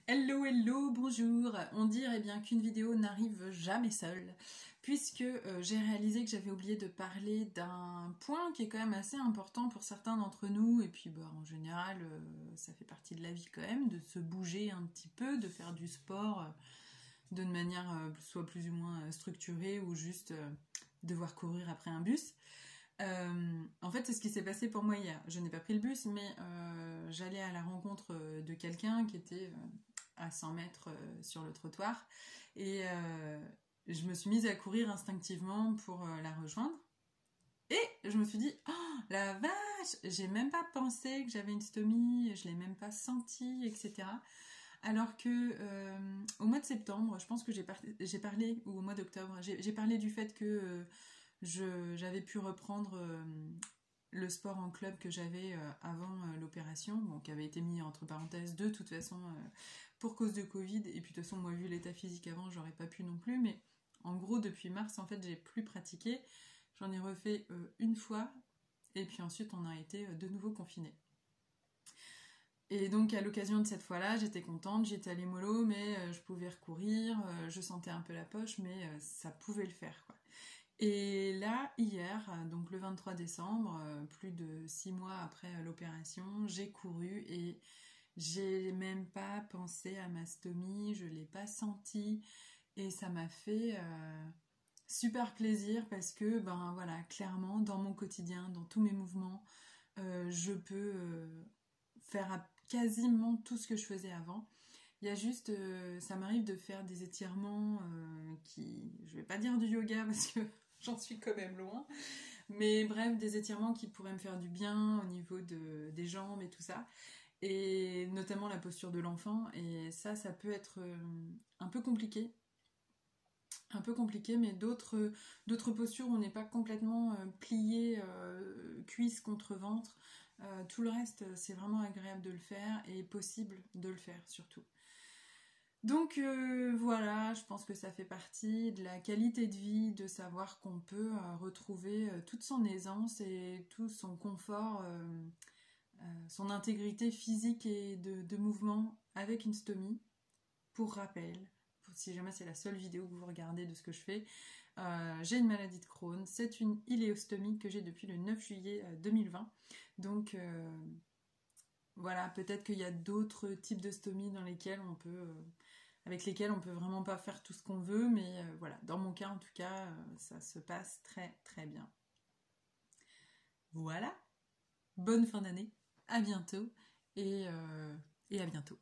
Hello, hello, bonjour. On dirait bien qu'une vidéo n'arrive jamais seule, puisque j'ai réalisé que j'avais oublié de parler d'un point qui est quand même assez important pour certains d'entre nous, et puis en général, ça fait partie de la vie quand même, de se bouger un petit peu, de faire du sport d'une manière soit plus ou moins structurée, ou juste devoir courir après un bus. En fait, c'est ce qui s'est passé pour moi hier. Je n'ai pas pris le bus, mais j'allais à la rencontre de quelqu'un qui était à 100 mètres sur le trottoir. Et je me suis mise à courir instinctivement pour la rejoindre. Et je me suis dit, oh la vache, j'ai même pas pensé que j'avais une stomie, je l'ai même pas senti, etc. Alors que au mois de septembre, je pense que j'ai parlé, ou au mois d'octobre, j'ai parlé du fait que j'avais pu reprendre le sport en club que j'avais avant l'opération, bon, qui avait été mis entre parenthèses de toute façon pour cause de Covid, et puis de toute façon moi vu l'état physique avant j'aurais pas pu non plus, mais en gros depuis mars en fait j'ai plus pratiqué, j'en ai refait une fois, et puis ensuite on a été de nouveau confinés. Et donc à l'occasion de cette fois-là, j'étais contente, j'étais allée mollo, mais je pouvais recourir, je sentais un peu la poche, mais ça pouvait le faire, quoi. Et là, hier, donc le 23 décembre, plus de 6 mois après l'opération, j'ai couru et j'ai même pas pensé à ma stomie, je l'ai pas senti, et ça m'a fait super plaisir parce que, ben voilà, clairement, dans mon quotidien, dans tous mes mouvements, je peux faire quasiment tout ce que je faisais avant. Il y a juste, ça m'arrive de faire des étirements je vais pas dire du yoga parce que j'en suis quand même loin, mais bref, des étirements qui pourraient me faire du bien au niveau des jambes et tout ça, et notamment la posture de l'enfant, et ça peut être un peu compliqué, mais d'autres postures où on n'est pas complètement plié, cuisse contre ventre, tout le reste, c'est vraiment agréable de le faire, et possible de le faire surtout. Donc voilà, je pense que ça fait partie de la qualité de vie, de savoir qu'on peut retrouver toute son aisance et tout son confort, son intégrité physique et de mouvement avec une stomie. Pour rappel, si jamais c'est la seule vidéo que vous regardez de ce que je fais, j'ai une maladie de Crohn, c'est une iléostomie que j'ai depuis le 9 juillet 2020. Donc voilà, peut-être qu'il y a d'autres types de stomies avec lesquelles on peut vraiment pas faire tout ce qu'on veut, mais voilà, dans mon cas en tout cas, ça se passe très très bien. Voilà, bonne fin d'année, à bientôt, et à bientôt.